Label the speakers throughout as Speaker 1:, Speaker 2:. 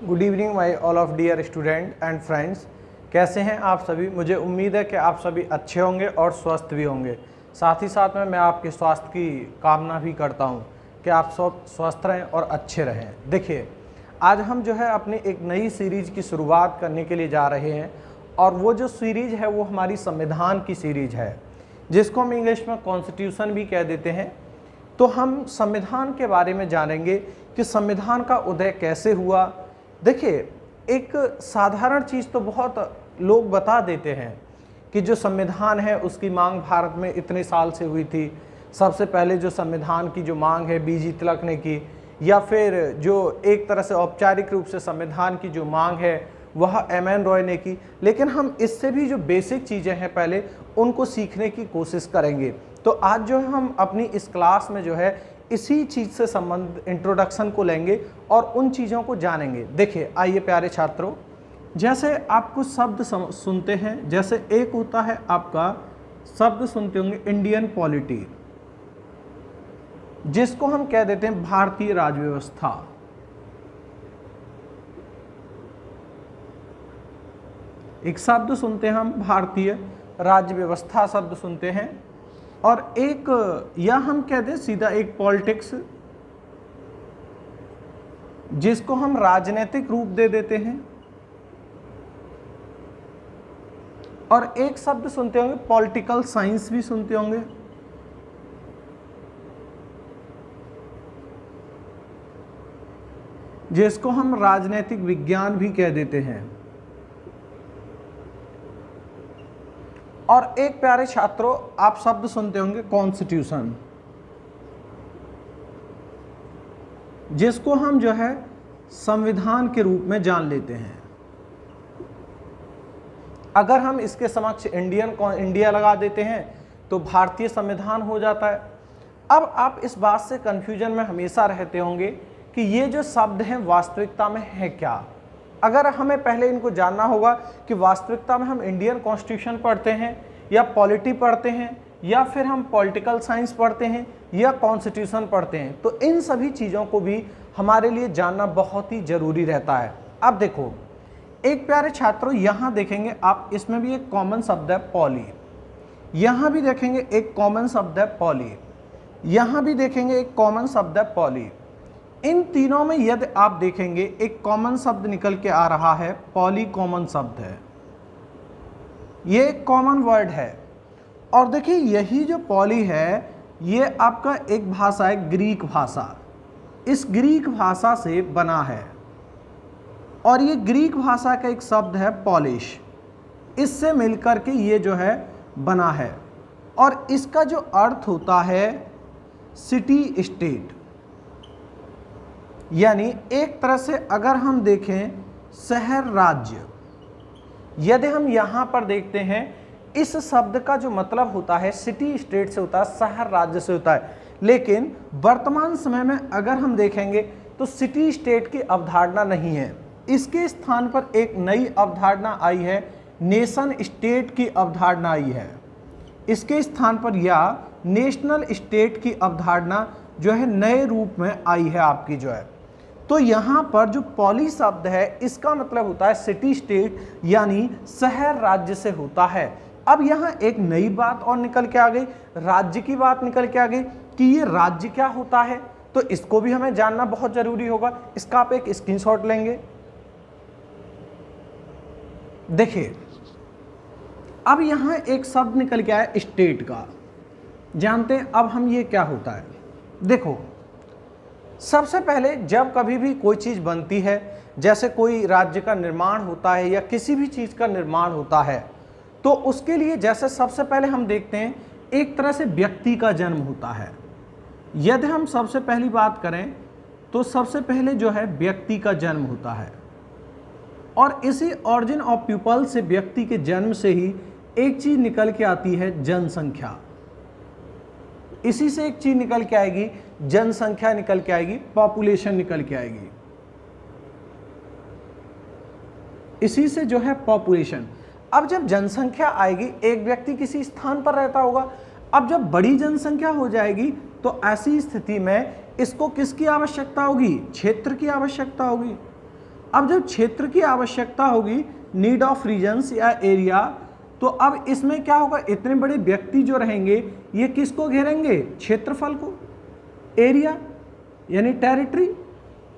Speaker 1: Good evening my all of dear student and friends. कैसे हैं आप सभी। मुझे उम्मीद है कि आप सभी अच्छे होंगे और स्वस्थ भी होंगे। साथ ही साथ में मैं आपके स्वास्थ्य की कामना भी करता हूं कि आप सब स्वस्थ रहें और अच्छे रहें। देखिए, आज हम जो है अपनी एक नई सीरीज़ की शुरुआत करने के लिए जा रहे हैं और वो जो सीरीज़ है वो हमारी संविधान की सीरीज़ है, जिसको हम इंग्लिश में कॉन्स्टिट्यूशन भी कह देते हैं। तो हम संविधान के बारे में जानेंगे कि संविधान का उदय कैसे हुआ। देखिए, एक साधारण चीज़ तो बहुत लोग बता देते हैं कि जो संविधान है उसकी मांग भारत में इतने साल से हुई थी। सबसे पहले जो संविधान की जो मांग है बीजी तिलक ने की, या फिर जो एक तरह से औपचारिक रूप से संविधान की जो मांग है वह एम.एन. रॉय ने की। लेकिन हम इससे भी जो बेसिक चीज़ें हैं पहले उनको सीखने की कोशिश करेंगे। तो आज जो है हम अपनी इस क्लास में जो है इसी चीज़ से संबंधित इंट्रोडक्शन को लेंगे और उन चीज़ों को जानेंगे। देखिए, आइए प्यारे छात्रों, जैसे आप कुछ शब्द सुनते हैं, जैसे एक होता है आपका शब्द सुनते होंगे इंडियन पॉलिटी, जिसको हम कह देते हैं भारतीय राज्य व्यवस्था। एक शब्द सुनते हैं हम भारतीय राज्य व्यवस्था शब्द सुनते हैं, और एक या हम कहते हैं सीधा एक पॉलिटिक्स, जिसको हम राजनीतिक रूप दे देते हैं। और एक शब्द सुनते होंगे पॉलिटिकल साइंस भी सुनते होंगे, जिसको हम राजनीतिक विज्ञान भी कह देते हैं। और एक प्यारे छात्रों, आप शब्द सुनते होंगे कॉन्स्टिट्यूशन, जिसको हम जो है संविधान के रूप में जान लेते हैं। अगर हम इसके समक्ष इंडिया लगा देते हैं तो भारतीय संविधान हो जाता है। अब आप इस बात से कंफ्यूजन में हमेशा रहते होंगे कि ये जो शब्द हैं वास्तविकता में है क्या। अगर हमें पहले इनको जानना होगा कि वास्तविकता में हम इंडियन कॉन्स्टिट्यूशन पढ़ते हैं या पॉलिटी पढ़ते हैं या फिर हम पॉलिटिकल साइंस पढ़ते हैं या कॉन्स्टिट्यूशन पढ़ते हैं, तो इन सभी चीज़ों को भी हमारे लिए जानना बहुत ही ज़रूरी रहता है। अब देखो, एक प्यारे छात्रों, यहाँ देखेंगे आप, इसमें भी एक कॉमन शब्द है पॉली, यहाँ भी देखेंगे एक कॉमन शब्द है पॉली, यहाँ भी देखेंगे एक कॉमन शब्द है पॉली। इन तीनों में यदि आप देखेंगे एक कॉमन शब्द निकल के आ रहा है, पॉली कॉमन शब्द है, ये एक कॉमन वर्ड है। और देखिए, यही जो पॉली है ये आपका एक भाषा है ग्रीक भाषा, इस ग्रीक भाषा से बना है। और ये ग्रीक भाषा का एक शब्द है पॉलिश, इससे मिलकर के ये जो है बना है। और इसका जो अर्थ होता है सिटी स्टेट, यानी एक तरह से अगर हम देखें शहर राज्य। यदि हम यहाँ पर देखते हैं, इस शब्द का जो मतलब होता है सिटी स्टेट से होता है, शहर राज्य से होता है। लेकिन वर्तमान समय में अगर हम देखेंगे तो सिटी स्टेट की अवधारणा नहीं है, इसके स्थान पर एक नई अवधारणा आई है, नेशन स्टेट की अवधारणा आई है। इसके स्थान पर या नेशनल स्टेट की अवधारणा जो है नए रूप में आई है आपकी जो है। तो यहाँ पर जो पॉली शब्द है इसका मतलब होता है सिटी स्टेट, यानी शहर राज्य से होता है। अब यहाँ एक नई बात और निकल के आ गई, राज्य की बात निकल के आ गई कि ये राज्य क्या होता है, तो इसको भी हमें जानना बहुत जरूरी होगा। इसका आप एक स्क्रीनशॉट लेंगे। देखिए, अब यहाँ एक शब्द निकल के आया स्टेट का, जानते हैं अब हम ये क्या होता है। देखो, सबसे पहले जब कभी भी कोई चीज़ बनती है, जैसे कोई राज्य का निर्माण होता है या किसी भी चीज़ का निर्माण होता है, तो उसके लिए जैसे सबसे पहले हम देखते हैं एक तरह से व्यक्ति का जन्म होता है। यदि हम सबसे पहली बात करें तो सबसे पहले जो है व्यक्ति का जन्म होता है, और इसी ऑरिजिन ऑफ पीपल से, व्यक्ति के जन्म से ही एक चीज़ निकल के आती है जनसंख्या। इसी से एक चीज निकल के आएगी, जनसंख्या निकल के आएगी, पॉपुलेशन निकल के आएगी। इसी से जो है पॉपुलेशन। अब जब जनसंख्या आएगी, एक व्यक्ति किसी स्थान पर रहता होगा, अब जब बड़ी जनसंख्या हो जाएगी तो ऐसी स्थिति में इसको किसकी आवश्यकता होगी? क्षेत्र की आवश्यकता होगी। अब जब क्षेत्र की आवश्यकता होगी, नीड ऑफ रीजन्स या एरिया, तो अब इसमें क्या होगा, इतने बड़े व्यक्ति जो रहेंगे ये किसको घेरेंगे, क्षेत्रफल को, एरिया यानी टेरिटरी।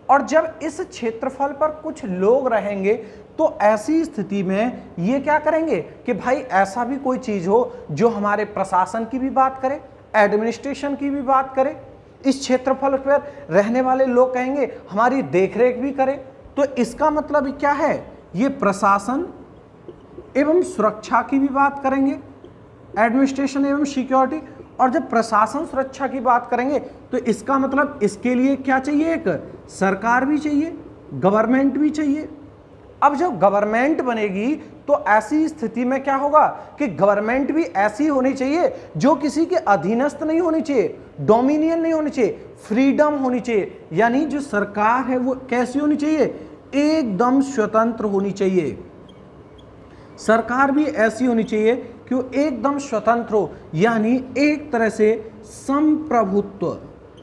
Speaker 1: और जब इस क्षेत्रफल पर कुछ लोग रहेंगे तो ऐसी स्थिति में ये क्या करेंगे कि भाई ऐसा भी कोई चीज हो जो हमारे प्रशासन की भी बात करे, एडमिनिस्ट्रेशन की भी बात करे। इस क्षेत्रफल पर रहने वाले लोग कहेंगे हमारी देखरेख भी करे। तो इसका मतलब क्या है, ये प्रशासन एवं सुरक्षा की भी बात करेंगे, एडमिनिस्ट्रेशन एवं सिक्योरिटी। और जब प्रशासन सुरक्षा की बात करेंगे तो इसका मतलब इसके लिए क्या चाहिए, एक सरकार भी चाहिए, गवर्नमेंट भी चाहिए। अब जब गवर्नमेंट बनेगी तो ऐसी स्थिति में क्या होगा कि गवर्नमेंट भी ऐसी होनी चाहिए जो किसी के अधीनस्थ नहीं होनी चाहिए, डोमिनियन नहीं होनी चाहिए, फ्रीडम होनी चाहिए। यानी जो सरकार है वो कैसी होनी चाहिए, एकदम स्वतंत्र होनी चाहिए। सरकार भी ऐसी होनी चाहिए कि वो एकदम स्वतंत्र हो, यानी एक तरह से संप्रभुत्व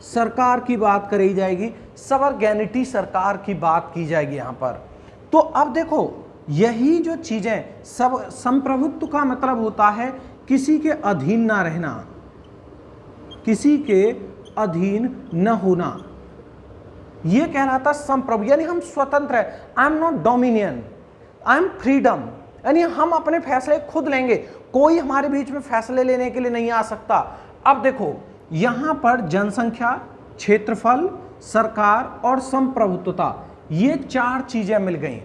Speaker 1: सरकार की बात करी जाएगी, सवर्गैनिटी सरकार की बात की जाएगी यहाँ पर। तो अब देखो यही जो चीजें, सब संप्रभुत्व का मतलब होता है किसी के अधीन ना रहना, किसी के अधीन न होना, ये कहलाता संप्रभु। यानी हम स्वतंत्र है, I am not dominion, I am freedom, यानी हम अपने फैसले खुद लेंगे, कोई हमारे बीच में फैसले लेने के लिए नहीं आ सकता। अब देखो यहां पर जनसंख्या, क्षेत्रफल, सरकार और संप्रभुत्वता, ये चार चीजें मिल गई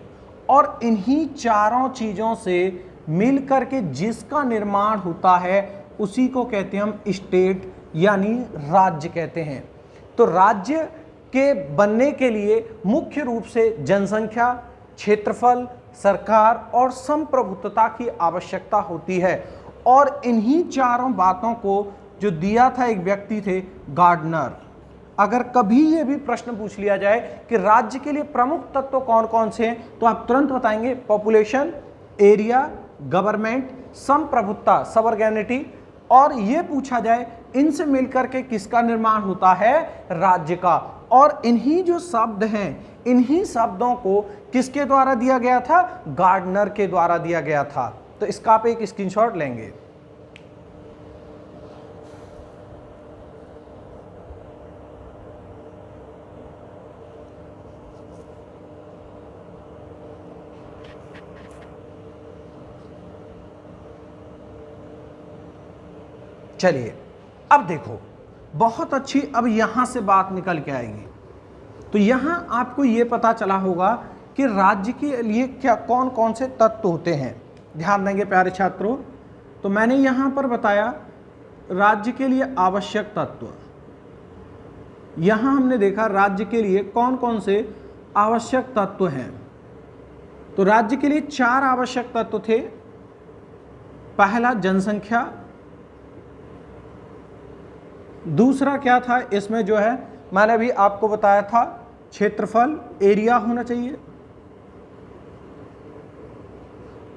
Speaker 1: और इन्हीं चारों चीजों से मिलकर के जिसका निर्माण होता है उसी को कहते हैं हम स्टेट यानी राज्य कहते हैं। तो राज्य के बनने के लिए मुख्य रूप से जनसंख्या, क्षेत्रफल, सरकार और संप्रभुत्वता की आवश्यकता होती है। और इन्हीं चारों बातों को जो दिया था एक व्यक्ति थे गार्डनर। अगर कभी ये भी प्रश्न पूछ लिया जाए कि राज्य के लिए प्रमुख तत्व कौन कौन से हैं तो आप तुरंत बताएंगे पॉपुलेशन, एरिया, गवर्नमेंट, संप्रभुत्ता, सवर्गैनिटी। और ये पूछा जाए इनसे मिलकर के किसका निर्माण होता है, राज्य का। और इन्हीं जो शब्द हैं, इन्हीं शब्दों को किसके द्वारा दिया गया था, गार्डनर के द्वारा दिया गया था। तो इसका आप एक स्क्रीनशॉट लेंगे। चलिए अब देखो बहुत अच्छी, अब यहां से बात निकल के आएगी। तो यहां आपको यह पता चला होगा कि राज्य के लिए क्या कौन कौन से तत्व होते हैं। ध्यान देंगे प्यारे छात्रों। तो मैंने यहां पर बताया राज्य के लिए आवश्यक तत्व। यहां हमने देखा राज्य के लिए कौन कौन से आवश्यक तत्व हैं। तो राज्य के लिए चार आवश्यक तत्व थे। पहला जनसंख्या, दूसरा क्या था इसमें जो है मैंने अभी आपको बताया था क्षेत्रफल, एरिया होना चाहिए।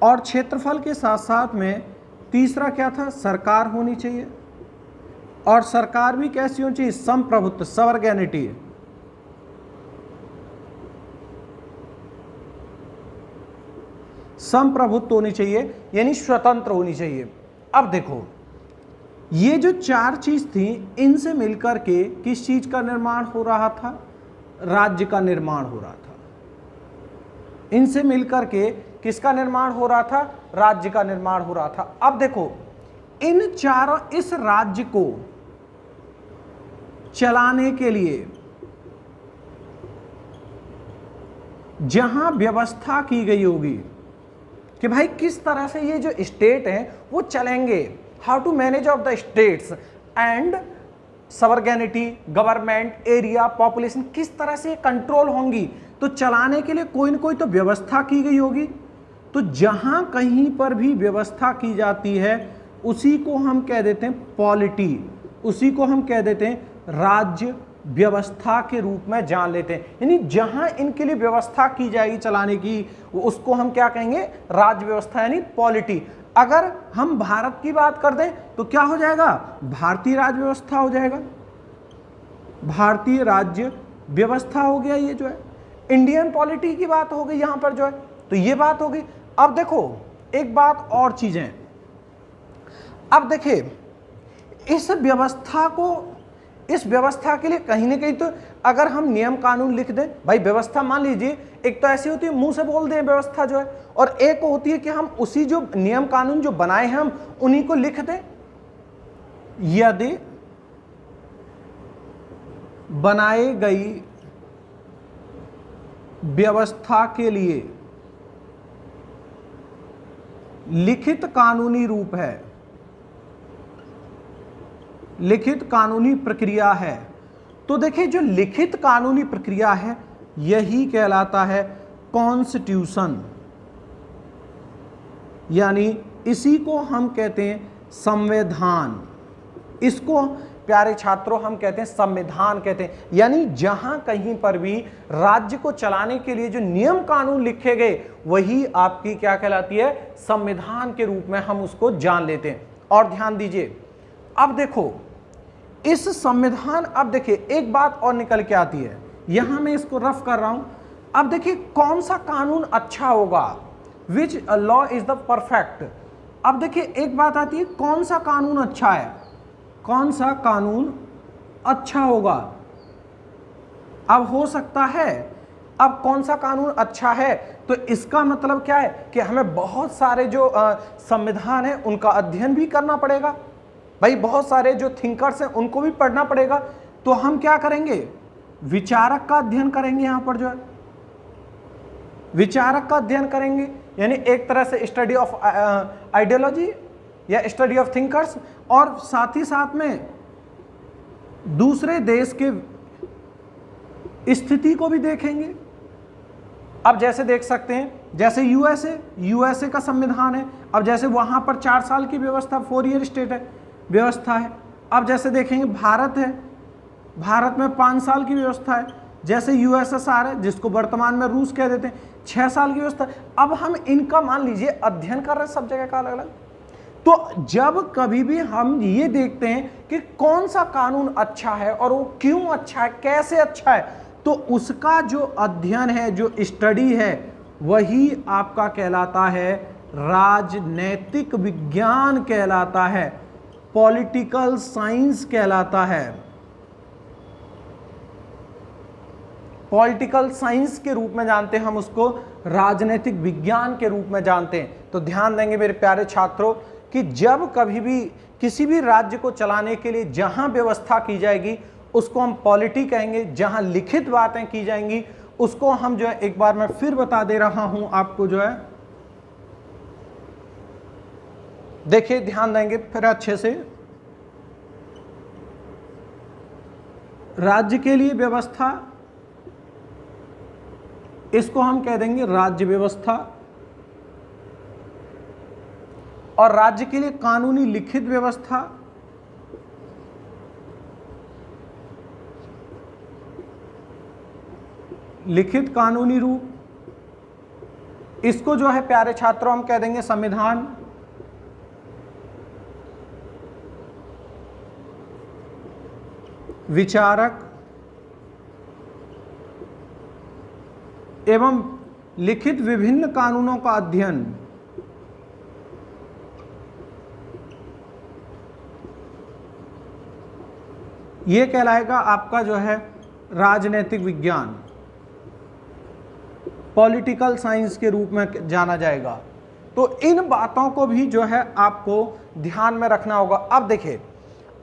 Speaker 1: और क्षेत्रफल के साथ साथ में तीसरा क्या था, सरकार होनी चाहिए। और सरकार भी कैसी होनी चाहिए, संप्रभुत्व, सवर्गैनिटी। संप्रभुत्व होनी चाहिए यानी स्वतंत्र होनी चाहिए। अब देखो ये जो चार चीज थी इनसे मिलकर के किस चीज का निर्माण हो रहा था, राज्य का निर्माण हो रहा था। इनसे मिलकर के किसका निर्माण हो रहा था, राज्य का निर्माण हो रहा था। अब देखो इन चारों, इस राज्य को चलाने के लिए जहां व्यवस्था की गई होगी कि भाई किस तरह से ये जो स्टेट हैं वो चलेंगे, how to manage of the states and sovereignty, government, area, population, किस तरह से कंट्रोल होंगी, तो चलाने के लिए कोई न कोई तो व्यवस्था की गई होगी। तो जहां कहीं पर भी व्यवस्था की जाती है उसी को हम कह देते हैं पॉलिटी, उसी को हम कह देते हैं राज्य व्यवस्था के रूप में जान लेते हैं। यानी जहां इनके लिए व्यवस्था की जाएगी चलाने की उसको हम क्या कहेंगे, राज्य व्यवस्था यानी पॉलिटी। अगर हम भारत की बात कर दें तो क्या हो जाएगा, भारतीय राज्य व्यवस्था हो जाएगा, भारतीय राज्य व्यवस्था हो गया ये जो है। इंडियन पॉलिटी की बात हो गई यहां पर जो है, तो ये बात हो गई। अब देखो एक बात और चीजें, अब देखिए इस व्यवस्था के लिए कहीं ना कहीं तो अगर हम नियम कानून लिख दें, भाई व्यवस्था मान लीजिए एक तो ऐसी होती है मुंह से बोल दें व्यवस्था जो है, और एक होती है कि हम उसी जो नियम कानून जो बनाए हैं हम उन्हीं को लिख दें। यदि बनाई गई व्यवस्था के लिए लिखित कानूनी रूप है, लिखित कानूनी प्रक्रिया है, तो देखिए जो लिखित कानूनी प्रक्रिया है यही कहलाता है कॉन्स्टिट्यूशन, यानी इसी को हम कहते हैं संविधान। इसको प्यारे छात्रों हम कहते हैं संविधान कहते हैं। यानी जहां कहीं पर भी राज्य को चलाने के लिए जो नियम कानून लिखे गए वही आपकी क्या कहलाती है, संविधान के रूप में हम उसको जान लेते हैं। और ध्यान दीजिए, अब देखो इस संविधान, अब देखिए एक बात और निकल के आती है, यहां मैं इसको रफ कर रहा हूं। अब देखिए कौन सा कानून अच्छा होगा, which law is the perfect. अब देखिए एक बात आती है कौन सा कानून अच्छा है, कौन सा कानून अच्छा होगा। अब हो सकता है, अब कौन सा कानून अच्छा है तो इसका मतलब क्या है कि हमें बहुत सारे जो संविधान है उनका अध्ययन भी करना पड़ेगा। भाई बहुत सारे जो थिंकर्स हैं उनको भी पढ़ना पड़ेगा। तो हम क्या करेंगे, विचारक का अध्ययन करेंगे। यहां पर जो है विचारक का अध्ययन करेंगे, यानी एक तरह से स्टडी ऑफ आइडियोलॉजी या स्टडी ऑफ थिंकर्स, और साथ ही साथ में दूसरे देश के स्थिति को भी देखेंगे। अब जैसे देख सकते हैं, जैसे यूएसए का संविधान है, अब जैसे वहां पर 4 साल की व्यवस्था, 4 ईयर स्टेट है व्यवस्था है। अब जैसे देखेंगे भारत है, भारत में 5 साल की व्यवस्था है। जैसे यूएसएसआर है जिसको वर्तमान में रूस कह देते हैं, 6 साल की व्यवस्था। अब हम इनका मान लीजिए अध्ययन कर रहे हैं सब जगह का अलग अलग, तो जब कभी भी हम ये देखते हैं कि कौन सा कानून अच्छा है और वो क्यों अच्छा है, कैसे अच्छा है, तो उसका जो अध्ययन है, जो स्टडी है, वही आपका कहलाता है राजनैतिक विज्ञान कहलाता है, पॉलिटिकल साइंस कहलाता है। पॉलिटिकल साइंस के रूप में जानते हैं हम उसको, राजनीतिक विज्ञान के रूप में जानते हैं। तो ध्यान देंगे मेरे प्यारे छात्रों कि जब कभी भी किसी भी राज्य को चलाने के लिए जहां व्यवस्था की जाएगी उसको हम पॉलिटी कहेंगे, जहां लिखित बातें की जाएंगी उसको हम जो है, एक बार मैं फिर बता दे रहा हूं आपको जो है, देखिए ध्यान देंगे फिर अच्छे से। राज्य के लिए व्यवस्था, इसको हम कह देंगे राज्य व्यवस्था, और राज्य के लिए कानूनी लिखित व्यवस्था, लिखित कानूनी रूप, इसको जो है प्यारे छात्रों हम कह देंगे संविधान। विचारक एवं लिखित विभिन्न कानूनों का अध्ययन, यह कहलाएगा आपका जो है राजनैतिक विज्ञान, पॉलिटिकल साइंस के रूप में जाना जाएगा। तो इन बातों को भी जो है आपको ध्यान में रखना होगा। अब देखिए,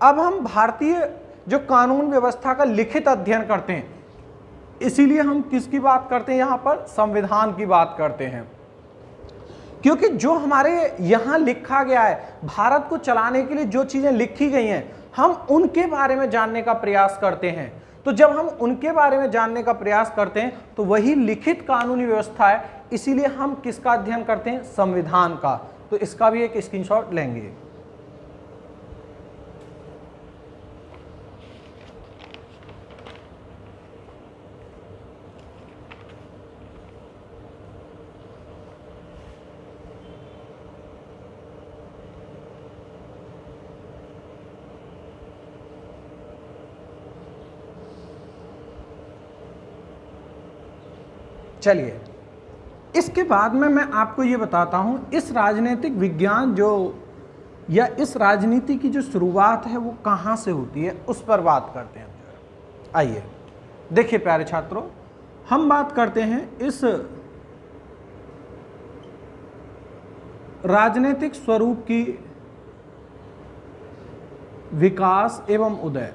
Speaker 1: अब हम भारतीय जो कानून व्यवस्था का लिखित अध्ययन करते हैं, इसीलिए हम किसकी बात करते हैं, यहां पर संविधान की बात करते हैं, क्योंकि जो हमारे यहां लिखा गया है, भारत को चलाने के लिए जो चीजें लिखी गई हैं, हम उनके बारे में जानने का प्रयास करते हैं। तो जब हम उनके बारे में जानने का प्रयास करते हैं तो वही लिखित कानूनी व्यवस्था है, इसीलिए हम किसका अध्ययन करते हैं, संविधान का। तो इसका भी एक स्क्रीनशॉट लेंगे। चलिए, इसके बाद में मैं आपको ये बताता हूँ इस राजनीतिक विज्ञान जो या इस राजनीति की जो शुरुआत है वो कहाँ से होती है, उस पर बात करते हैं। आइए देखिए प्यारे छात्रों, हम बात करते हैं इस राजनीतिक स्वरूप की विकास एवं उदय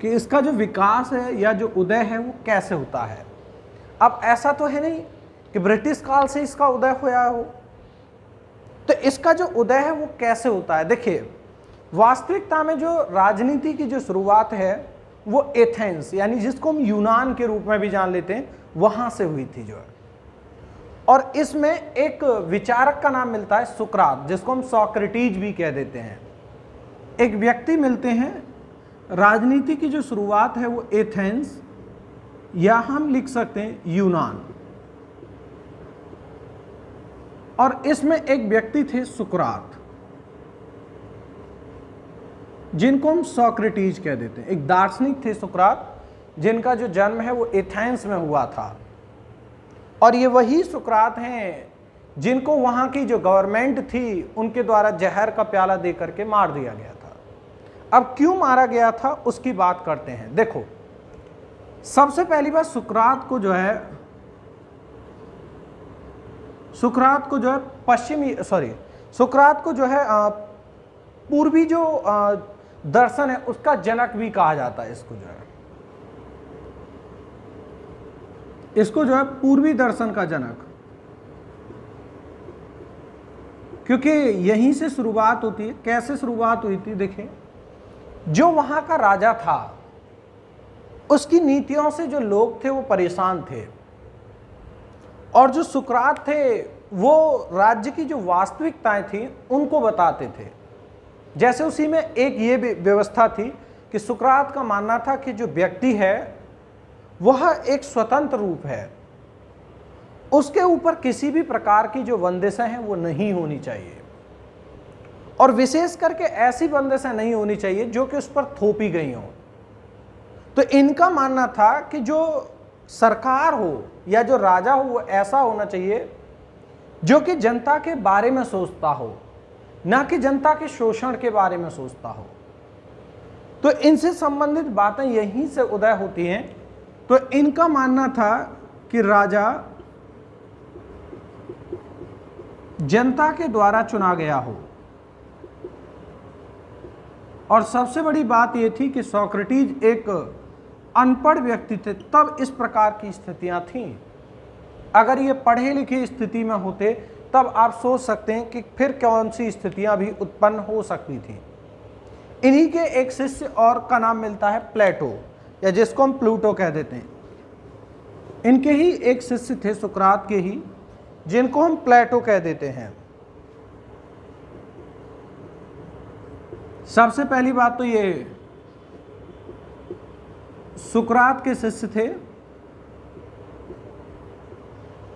Speaker 1: कि इसका जो विकास है या जो उदय है वो कैसे होता है। अब ऐसा तो है नहीं कि ब्रिटिश काल से इसका उदय हुआ हो, तो इसका जो उदय है वो कैसे होता है। देखिए, वास्तविकता में जो राजनीति की जो शुरुआत है वो एथेंस यानी जिसको हम यूनान के रूप में भी जान लेते हैं वहां से हुई थी जो है। और इसमें एक विचारक का नाम मिलता है सुकरात, जिसको हम सोक्रेटिस भी कह देते हैं। एक व्यक्ति मिलते हैं, राजनीति की जो शुरुआत है वो एथेंस या हम लिख सकते हैं यूनान, और इसमें एक व्यक्ति थे सुकरात जिनको हम सोक्रेटिस कह देते हैं। एक दार्शनिक थे सुकरात जिनका जो जन्म है वो एथेंस में हुआ था, और ये वही सुकरात हैं जिनको वहां की जो गवर्नमेंट थी उनके द्वारा जहर का प्याला दे करके मार दिया गया था। अब क्यों मारा गया था उसकी बात करते हैं। देखो, सबसे पहली बात सुकरात को जो है सुकरात को जो है पूर्वी जो दर्शन है उसका जनक भी कहा जाता है। इसको जो है पूर्वी दर्शन का जनक, क्योंकि यहीं से शुरुआत होती है। कैसे शुरुआत हुई थी, देखिए, जो वहां का राजा था उसकी नीतियों से जो लोग थे वो परेशान थे, और जो सुकरात थे वो राज्य की जो वास्तविकताएं थी उनको बताते थे। जैसे उसी में एक ये व्यवस्था थी कि सुकरात का मानना था कि जो व्यक्ति है वह एक स्वतंत्र रूप है, उसके ऊपर किसी भी प्रकार की जो बंदिशें हैं वो नहीं होनी चाहिए, और विशेष करके ऐसी बंदिशें नहीं होनी चाहिए जो कि उस पर थोपी गई हों। तो इनका मानना था कि जो सरकार हो या जो राजा हो वो ऐसा होना चाहिए जो कि जनता के बारे में सोचता हो, ना कि जनता के शोषण के बारे में सोचता हो। तो इनसे संबंधित बातें यहीं से उदय होती हैं। तो इनका मानना था कि राजा जनता के द्वारा चुना गया हो, और सबसे बड़ी बात यह थी कि सोक्रेटिस एक अनपढ़ व्यक्ति थे, तब इस प्रकार की स्थितियां थीं। अगर ये पढ़े लिखे स्थिति में होते तब आप सोच सकते हैं कि फिर कौन सी स्थितियां भी उत्पन्न हो सकती थी। इन्हीं के एक शिष्य और का नाम मिलता है प्लेटो, या जिसको हम प्लूटो कह देते हैं। इनके ही एक शिष्य थे सुकरात के ही, जिनको हम प्लेटो कह देते हैं। सबसे पहली बात तो ये सुकरात के शिष्य थे,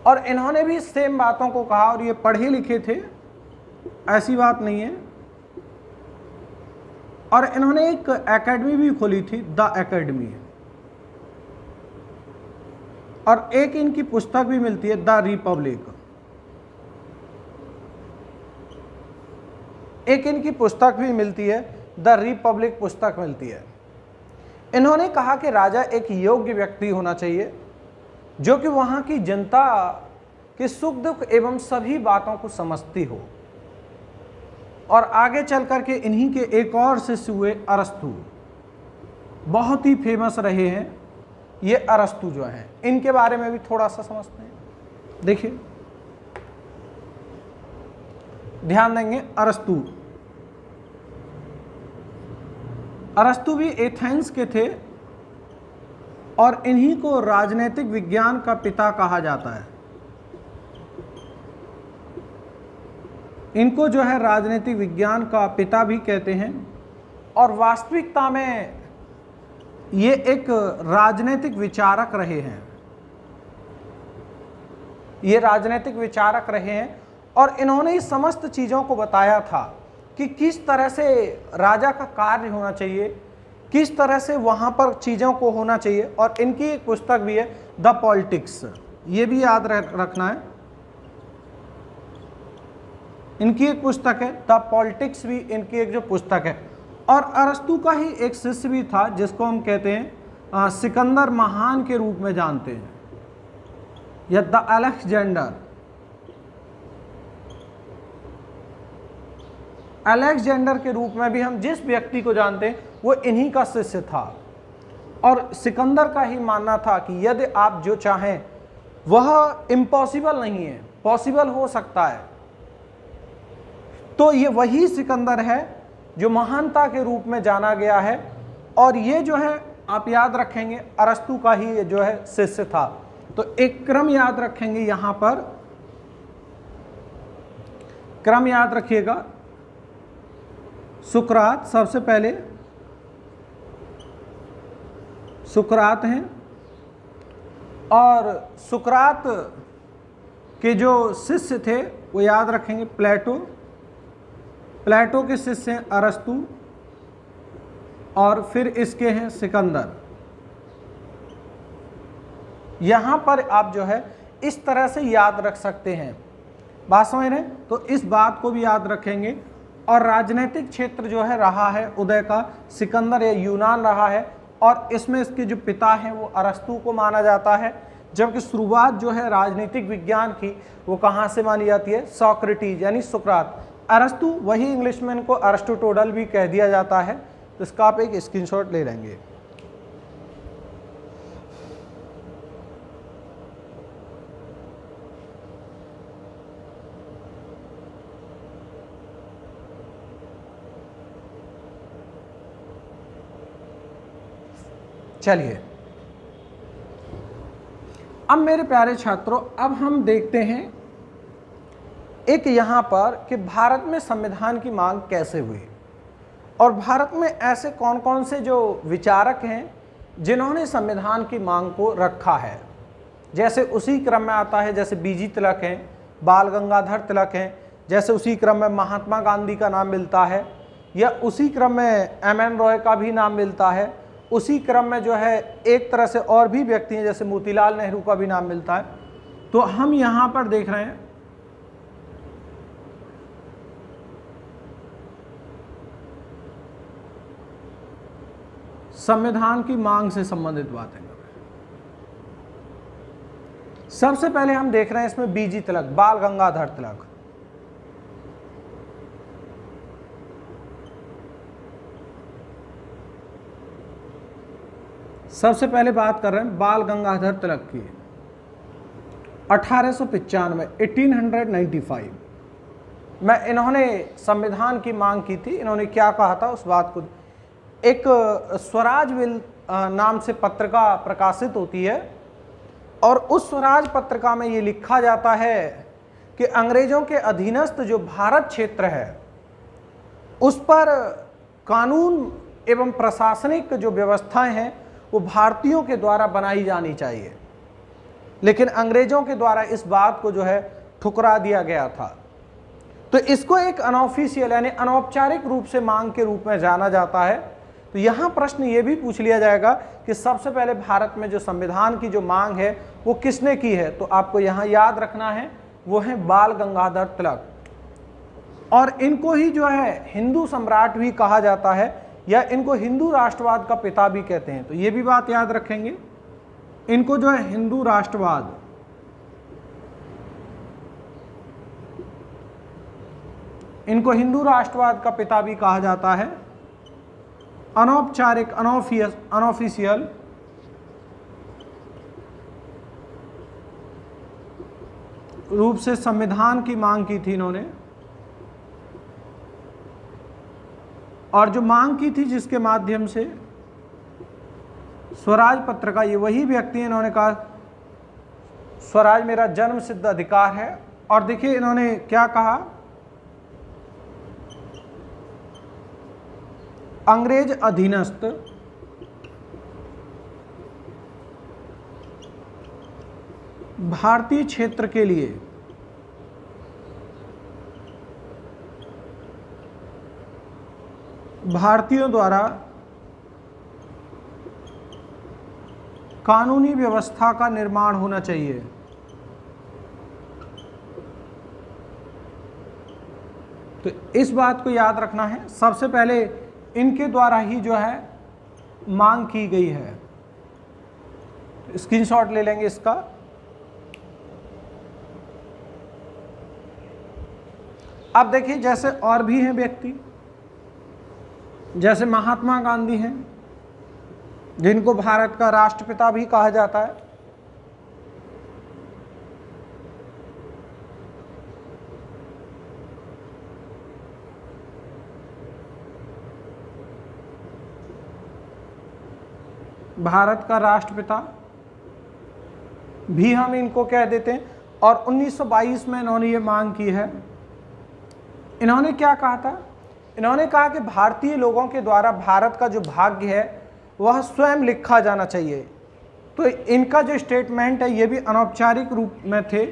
Speaker 1: और इन्होंने भी सेम बातों को कहा, और ये पढ़े लिखे थे, ऐसी बात नहीं है। और इन्होंने एक एकेडमी भी खोली थी, द एकेडमी, और एक इनकी पुस्तक भी मिलती है, द रिपब्लिक। एक इनकी पुस्तक भी मिलती है, द रिपब्लिक पुस्तक मिलती है। इन्होंने कहा कि राजा एक योग्य व्यक्ति होना चाहिए जो कि वहां की जनता के सुख दुख एवं सभी बातों को समझती हो। और आगे चल करके इन्हीं के एक और शिष्य हुए अरस्तु, बहुत ही फेमस रहे हैं ये अरस्तु जो हैं। इनके बारे में भी थोड़ा सा समझते हैं। देखिए, ध्यान देंगे, अरस्तु भी एथेंस के थे, और इन्हीं को राजनीतिक विज्ञान का पिता कहा जाता है। इनको जो है राजनीतिक विज्ञान का पिता भी कहते हैं, और वास्तविकता में ये एक राजनीतिक विचारक रहे हैं। ये राजनीतिक विचारक रहे हैं, और इन्होंने इस समस्त चीज़ों को बताया था कि किस तरह से राजा का कार्य होना चाहिए, किस तरह से वहाँ पर चीज़ों को होना चाहिए। और इनकी एक पुस्तक भी है द पॉलिटिक्स, ये भी याद रखना है। इनकी एक पुस्तक है द पॉलिटिक्स, भी इनकी एक जो पुस्तक है। और अरस्तु का ही एक शिष्य भी था जिसको हम कहते हैं सिकंदर महान के रूप में जानते हैं, या द अलेक्जेंडर के रूप में भी हम जिस व्यक्ति को जानते हैं वो इन्हीं का शिष्य था। और सिकंदर का ही मानना था कि यदि आप जो चाहें वह इम्पॉसिबल नहीं है, पॉसिबल हो सकता है। तो ये वही सिकंदर है जो महानता के रूप में जाना गया है। और ये जो है आप याद रखेंगे अरस्तु का ही जो है शिष्य था। तो एक क्रम याद रखेंगे, यहां पर क्रम याद रखिएगा। सुकरात, सबसे पहले सुकरात हैं, और सुकरात के जो शिष्य थे वो याद रखेंगे प्लेटो। प्लेटो के शिष्य हैं अरस्तु, और फिर इसके हैं सिकंदर। यहां पर आप जो है इस तरह से याद रख सकते हैं, बात समझ रहे हैं। तो इस बात को भी याद रखेंगे। और राजनीतिक क्षेत्र जो है रहा है उदय का सिकंदर या यूनान रहा है, और इसमें इसके जो पिता हैं वो अरस्तु को माना जाता है। जबकि शुरुआत जो है राजनीतिक विज्ञान की वो कहाँ से मानी जाती है, सोक्रेटिस यानी सुकरात। अरस्तु वही इंग्लिश में इनको अरिस्टोटल भी कह दिया जाता है। तो इसका आप एक स्क्रीनशॉट ले लेंगे। चलिए अब मेरे प्यारे छात्रों, अब हम देखते हैं एक यहाँ पर कि भारत में संविधान की मांग कैसे हुई, और भारत में ऐसे कौन कौन से जो विचारक हैं जिन्होंने संविधान की मांग को रखा है। जैसे उसी क्रम में आता है, जैसे बीजी तिलक हैं, बाल गंगाधर तिलक हैं, जैसे उसी क्रम में महात्मा गांधी का नाम मिलता है, या उसी क्रम में एम.एन. रॉय का भी नाम मिलता है। उसी क्रम में जो है एक तरह से और भी व्यक्ति हैं, जैसे मोतीलाल नेहरू का भी नाम मिलता है। तो हम यहाँ पर देख रहे हैं संविधान की मांग से संबंधित बातें। सबसे पहले हम देख रहे हैं इसमें बीजी तिलक, बाल गंगाधर तिलक। सबसे पहले बात कर रहे हैं बाल गंगाधर तिलक की। 1895 1895 में इन्होंने संविधान की मांग की थी। इन्होंने क्या कहा था उस बात को, एक स्वराज बिल नाम से पत्रिका प्रकाशित होती है, और उस स्वराज पत्रिका में ये लिखा जाता है कि अंग्रेजों के अधीनस्थ जो भारत क्षेत्र है उस पर कानून एवं प्रशासनिक जो व्यवस्थाएं हैं वो भारतीयों के द्वारा बनाई जानी चाहिए। लेकिन अंग्रेजों के द्वारा इस बात को जो है ठुकरा दिया गया था। तो इसको एक अनऑफिशियल यानी अनौपचारिक रूप से मांग के रूप में जाना जाता है। तो यहाँ प्रश्न ये भी पूछ लिया जाएगा कि सबसे पहले भारत में जो संविधान की जो मांग है वो किसने की है। तो आपको यहाँ याद रखना है वो है बाल गंगाधर तिलक, और इनको ही जो है हिंदू सम्राट भी कहा जाता है, या इनको हिंदू राष्ट्रवाद का पिता भी कहते हैं। तो ये भी बात याद रखेंगे, इनको जो है हिंदू राष्ट्रवाद, इनको हिंदू राष्ट्रवाद का पिता भी कहा जाता है। अनौपचारिक अनऑफिशियल रूप से संविधान की मांग की थी इन्होंने, और जो मांग की थी जिसके माध्यम से स्वराज पत्रिका, ये वही व्यक्ति हैं, इन्होंने कहा स्वराज मेरा जन्म सिद्ध अधिकार है। और देखिए इन्होंने क्या कहा, अंग्रेज अधीनस्थ भारतीय क्षेत्र के लिए भारतीयों द्वारा कानूनी व्यवस्था का निर्माण होना चाहिए। तो इस बात को याद रखना है, सबसे पहले इनके द्वारा ही जो है मांग की गई है। स्क्रीनशॉट ले लेंगे इसका। अब देखिए, जैसे और भी हैं व्यक्ति, जैसे महात्मा गांधी हैं, जिनको भारत का राष्ट्रपिता भी कहा जाता है। भारत का राष्ट्रपिता भी हम इनको कह देते हैं। और 1922 में इन्होंने ये मांग की है। इन्होंने क्या कहा था? इन्होंने कहा कि भारतीय लोगों के द्वारा भारत का जो भाग्य है वह स्वयं लिखा जाना चाहिए। तो इनका जो स्टेटमेंट है ये भी अनौपचारिक रूप में थे।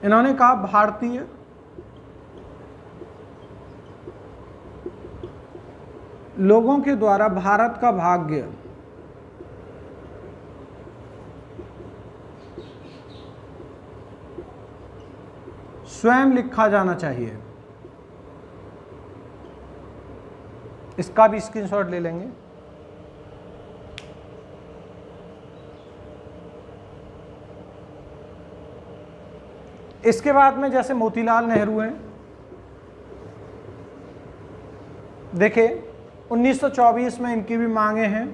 Speaker 1: इन्होंने कहा भारतीय लोगों के द्वारा भारत का भाग्य स्वयं लिखा जाना चाहिए। इसका भी स्क्रीनशॉट ले लेंगे। इसके बाद में जैसे मोतीलाल नेहरू हैं, देखिए 1924 में इनकी भी मांगे हैं।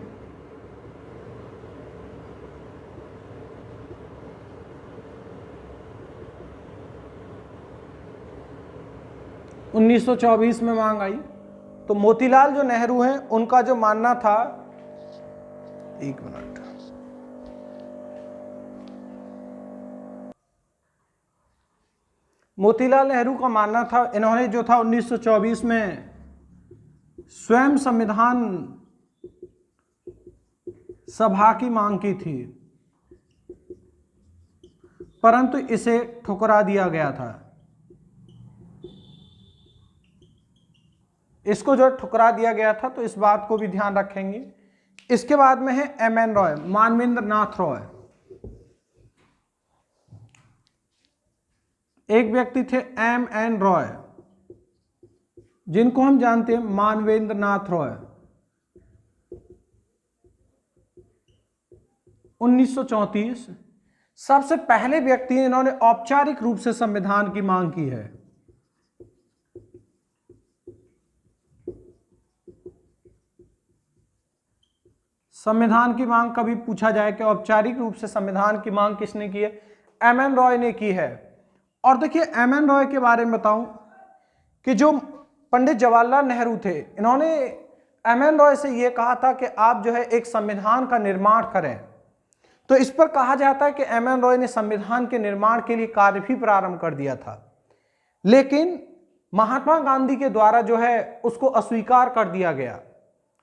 Speaker 1: उन्नीस सौ 24 में मांग आई। तो मोतीलाल जो नेहरू हैं, उनका जो मानना था, एक मिनट, मोतीलाल नेहरू का मानना था, इन्होंने जो था 1924 में स्वयं संविधान सभा की मांग की थी, परंतु इसे ठुकरा दिया गया था। इसको जो ठुकरा दिया गया था, तो इस बात को भी ध्यान रखेंगे। इसके बाद में है M.N. रॉय, मानवेंद्र नाथ रॉय। एक व्यक्ति थे M.N. रॉय, जिनको हम जानते हैं मानवेंद्र नाथ रॉय। 1934 सबसे पहले व्यक्ति इन्होंने औपचारिक रूप से संविधान की मांग की है। संविधान की मांग कभी पूछा जाए कि औपचारिक रूप से संविधान की मांग किसने की है? M.N. रॉय ने की है। और देखिए M.N. रॉय के बारे में बताऊं कि जो पंडित जवाहरलाल नेहरू थे, इन्होंने M.N. रॉय से यह कहा था कि आप जो है एक संविधान का निर्माण करें। तो इस पर कहा जाता है कि M.N. रॉय ने संविधान के निर्माण के लिए कार्य भी प्रारंभ कर दिया था, लेकिन महात्मा गांधी के द्वारा जो है उसको अस्वीकार कर दिया गया।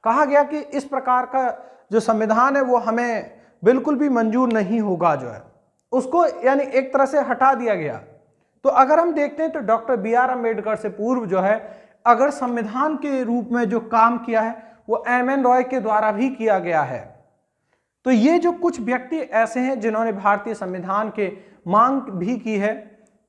Speaker 1: कहा गया कि इस प्रकार का जो संविधान है वो हमें बिल्कुल भी मंजूर नहीं होगा, जो है उसको यानी एक तरह से हटा दिया गया। तो अगर हम देखते हैं तो डॉक्टर B.R. अम्बेडकर से पूर्व जो है अगर संविधान के रूप में जो काम किया है वो M.N. रॉय के द्वारा भी किया गया है। तो ये जो कुछ व्यक्ति ऐसे हैं जिन्होंने भारतीय संविधान के मांग भी की है।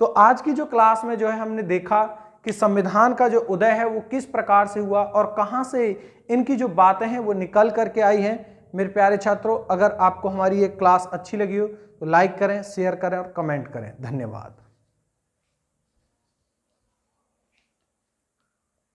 Speaker 1: तो आज की जो क्लास में जो है हमने देखा कि संविधान का जो उदय है वो किस प्रकार से हुआ और कहां से इनकी जो बातें हैं वो निकल करके आई हैं। मेरे प्यारे छात्रों, अगर आपको हमारी ये क्लास अच्छी लगी हो तो लाइक करें, शेयर करें और कमेंट करें। धन्यवाद।